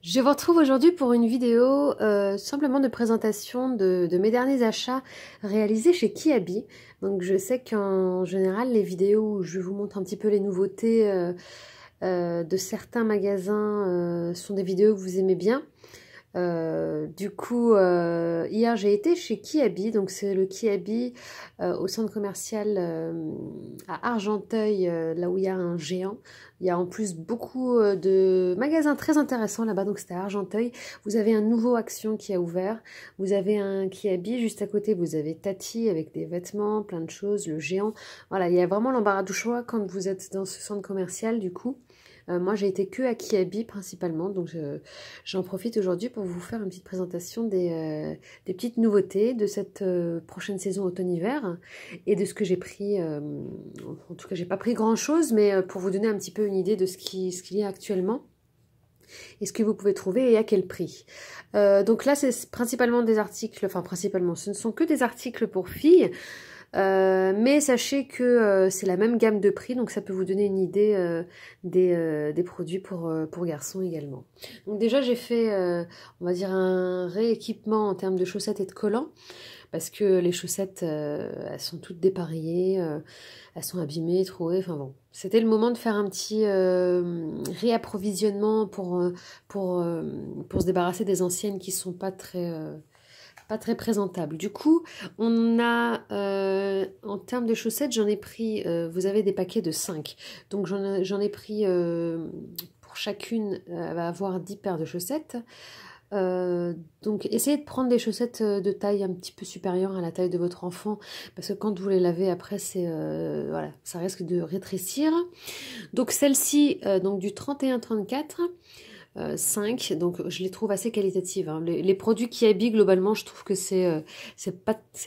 Je vous retrouve aujourd'hui pour une vidéo simplement de présentation de mes derniers achats réalisés chez Kiabi. Donc je sais qu'en général les vidéos où je vous montre un petit peu les nouveautés de certains magasins sont des vidéos que vous aimez bien. Hier j'ai été chez Kiabi, donc c'est le Kiabi au centre commercial à Argenteuil, là où il y a un géant. Il y a en plus beaucoup de magasins très intéressants là-bas, donc c'était à Argenteuil. Vous avez un nouveau Action qui a ouvert, vous avez un Kiabi juste à côté, vous avez Tati avec des vêtements, plein de choses, le géant. Voilà, il y a vraiment l'embarras du choix quand vous êtes dans ce centre commercial du coup. Moi, j'ai été que à Kiabi principalement, donc j'en profite aujourd'hui pour vous faire une petite présentation des petites nouveautés de cette prochaine saison automne-hiver et de ce que j'ai pris. En tout cas, j'ai pas pris grand-chose, mais pour vous donner un petit peu une idée de ce qu'il y a actuellement et ce que vous pouvez trouver et à quel prix. Donc là, c'est principalement des articles, enfin principalement, ce ne sont que des articles pour filles. Mais sachez que c'est la même gamme de prix, donc ça peut vous donner une idée des produits pour garçons également. Donc déjà j'ai fait, on va dire, un rééquipement en termes de chaussettes et de collants, parce que les chaussettes, elles sont toutes dépareillées, elles sont abîmées, trouées, enfin bon. C'était le moment de faire un petit réapprovisionnement pour se débarrasser des anciennes qui sont pas très présentable. Du coup, on a, en termes de chaussettes, j'en ai pris, vous avez des paquets de 5. Donc j'en ai pris, pour chacune, elle va avoir 10 paires de chaussettes. Donc essayez de prendre des chaussettes de taille un petit peu supérieure à la taille de votre enfant, parce que quand vous les lavez après, voilà, ça risque de rétrécir. Donc celle-ci, donc du 31-34, 5, donc je les trouve assez qualitatives. Hein. Les produits Kiabi, globalement, je trouve que c'est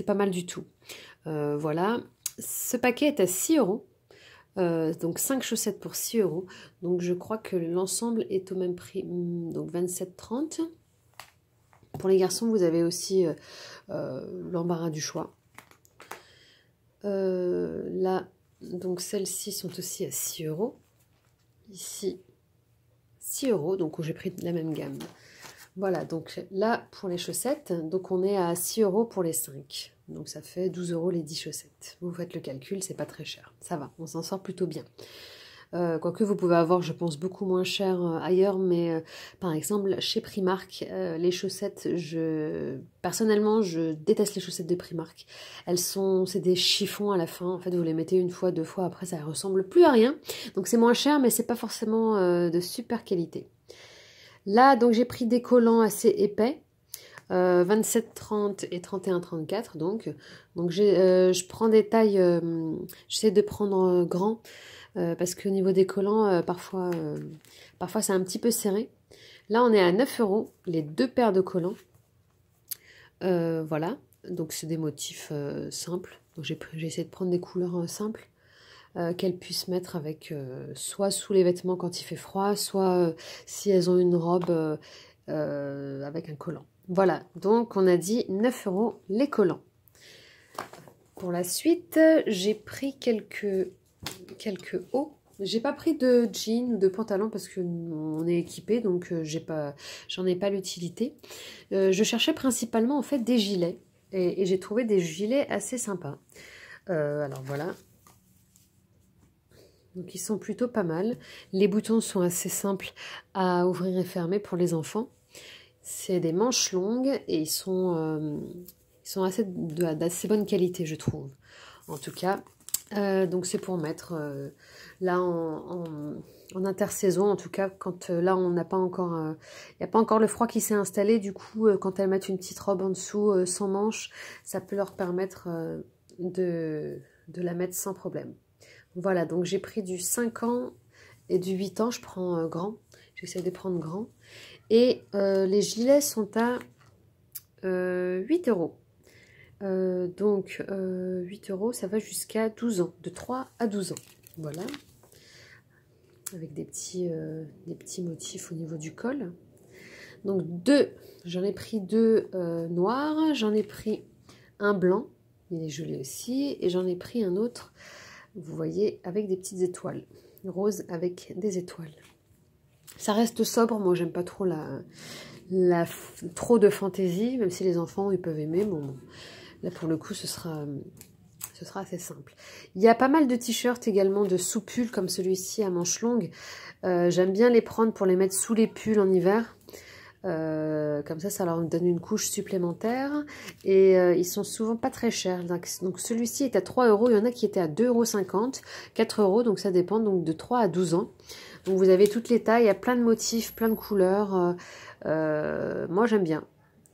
pas mal du tout. Voilà. Ce paquet est à 6 euros. Donc 5 chaussettes pour 6 euros. Donc je crois que l'ensemble est au même prix. Donc 27,30. Pour les garçons, vous avez aussi l'embarras du choix. Là, donc celles-ci sont aussi à 6 euros. Ici, 6 euros, donc j'ai pris la même gamme. Voilà, donc là pour les chaussettes, donc on est à 6 euros pour les 5. Donc ça fait 12 euros les 10 chaussettes. Vous faites le calcul, c'est pas très cher. Ça va, on s'en sort plutôt bien. Quoique vous pouvez avoir, je pense, beaucoup moins cher ailleurs, mais par exemple chez Primark, les chaussettes, personnellement je déteste les chaussettes de Primark. C'est des chiffons à la fin, en fait vous les mettez une fois, deux fois, après ça ressemble plus à rien. Donc c'est moins cher, mais c'est pas forcément de super qualité. Là donc j'ai pris des collants assez épais. 27,30 et 31,34 donc je prends des tailles, j'essaie de prendre grand parce qu'au niveau des collants parfois c'est un petit peu serré. Là on est à 9 euros les deux paires de collants, voilà, donc c'est des motifs simples, donc j'ai essayé de prendre des couleurs simples qu'elles puissent mettre avec soit sous les vêtements quand il fait froid, soit si elles ont une robe avec un collant. Voilà, donc on a dit 9 euros les collants. Pour la suite, j'ai pris quelques hauts. J'ai pas pris de jeans ou de pantalon parce qu'on est équipé, donc j'en ai pas l'utilité. Je cherchais principalement en fait des gilets et j'ai trouvé des gilets assez sympas. Alors voilà. Donc ils sont plutôt pas mal. Les boutons sont assez simples à ouvrir et fermer pour les enfants. C'est des manches longues et ils sont d'assez bonne qualité, je trouve. En tout cas, donc c'est pour mettre là en intersaison, en tout cas, quand là on n'a pas encore, il n'y a pas encore le froid qui s'est installé. Du coup, quand elles mettent une petite robe en dessous sans manches, ça peut leur permettre de la mettre sans problème. Voilà, donc j'ai pris du 5 ans et du 8 ans, je prends grand. J'essaie de prendre grand. Et les gilets sont à 8 euros. Donc 8 euros, ça va jusqu'à 12 ans, de 3 à 12 ans. Voilà. Avec des petits motifs au niveau du col. Donc j'en ai pris deux noirs, j'en ai pris un blanc, il est joli aussi, et j'en ai pris un autre, vous voyez, avec des petites étoiles, rose avec des étoiles. Ça reste sobre, moi j'aime pas trop trop de fantaisie, même si les enfants ils peuvent aimer. Bon, là pour le coup ce sera assez simple. Il y a pas mal de t-shirts également de sous-pulls comme celui-ci à manches longues. J'aime bien les prendre pour les mettre sous les pulls en hiver. Comme ça leur donne une couche supplémentaire. Et ils sont souvent pas très chers. Donc celui-ci est à 3 €. Il y en a qui étaient à 2,50 €, 4 €. Donc ça dépend donc de 3 à 12 ans. Donc vous avez toutes les tailles. Il y a plein de motifs, plein de couleurs. Moi j'aime bien.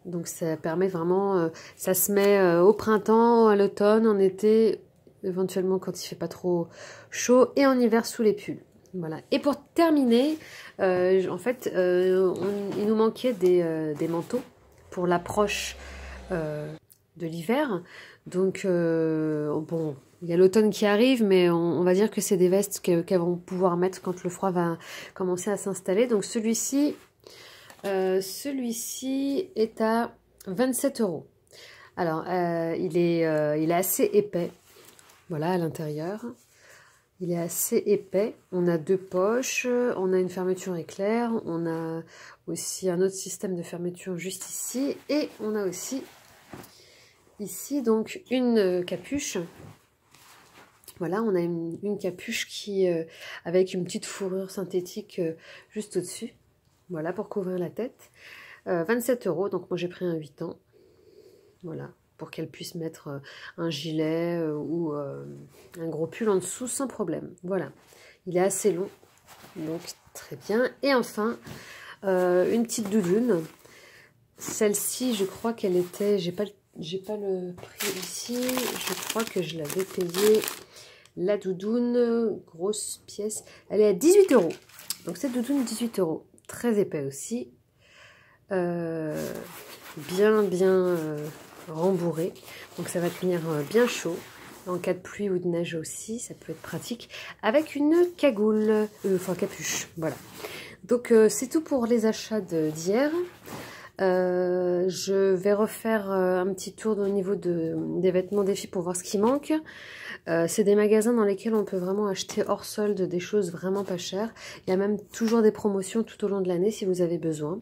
Donc ça permet vraiment, ça se met au printemps, à l'automne, en été, éventuellement quand il fait pas trop chaud, et en hiver sous les pulls. Voilà. Et pour terminer, en fait, il nous manquait des manteaux pour l'approche de l'hiver. Donc bon, il y a l'automne qui arrive, mais on va dire que c'est des vestes qu'elles vont pouvoir mettre quand le froid va commencer à s'installer. Donc celui-ci est à 27 €. Alors, il est assez épais. Voilà, à l'intérieur. Il est assez épais. On a 2 poches. On a une fermeture éclair. On a aussi un autre système de fermeture juste ici. Et on a aussi ici donc une capuche. Voilà, on a une capuche qui avec une petite fourrure synthétique juste au-dessus. Voilà, pour couvrir la tête. 27 €, donc moi j'ai pris un 8 ans. Voilà, pour qu'elle puisse mettre un gilet ou un gros pull en dessous sans problème. Voilà, il est assez long, donc très bien. Et enfin, une petite doudoune. Celle-ci, je crois qu'elle était... J'ai pas le prix ici. Je crois que je l'avais payée. La doudoune, grosse pièce. Elle est à 18 €. Donc cette doudoune, 18 €. Très épais aussi, bien rembourré, donc ça va tenir bien chaud en cas de pluie ou de neige aussi, ça peut être pratique, avec une cagoule, enfin capuche, voilà. Donc c'est tout pour les achats d'hier. Je vais refaire un petit tour au niveau des vêtements des filles pour voir ce qui manque. C'est des magasins dans lesquels on peut vraiment acheter hors solde des choses vraiment pas chères. Il y a même toujours des promotions tout au long de l'année si vous avez besoin.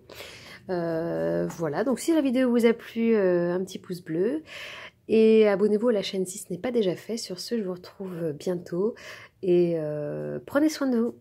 Voilà, donc si la vidéo vous a plu, un petit pouce bleu. Et abonnez-vous à la chaîne si ce n'est pas déjà fait. Sur ce, je vous retrouve bientôt. Et prenez soin de vous.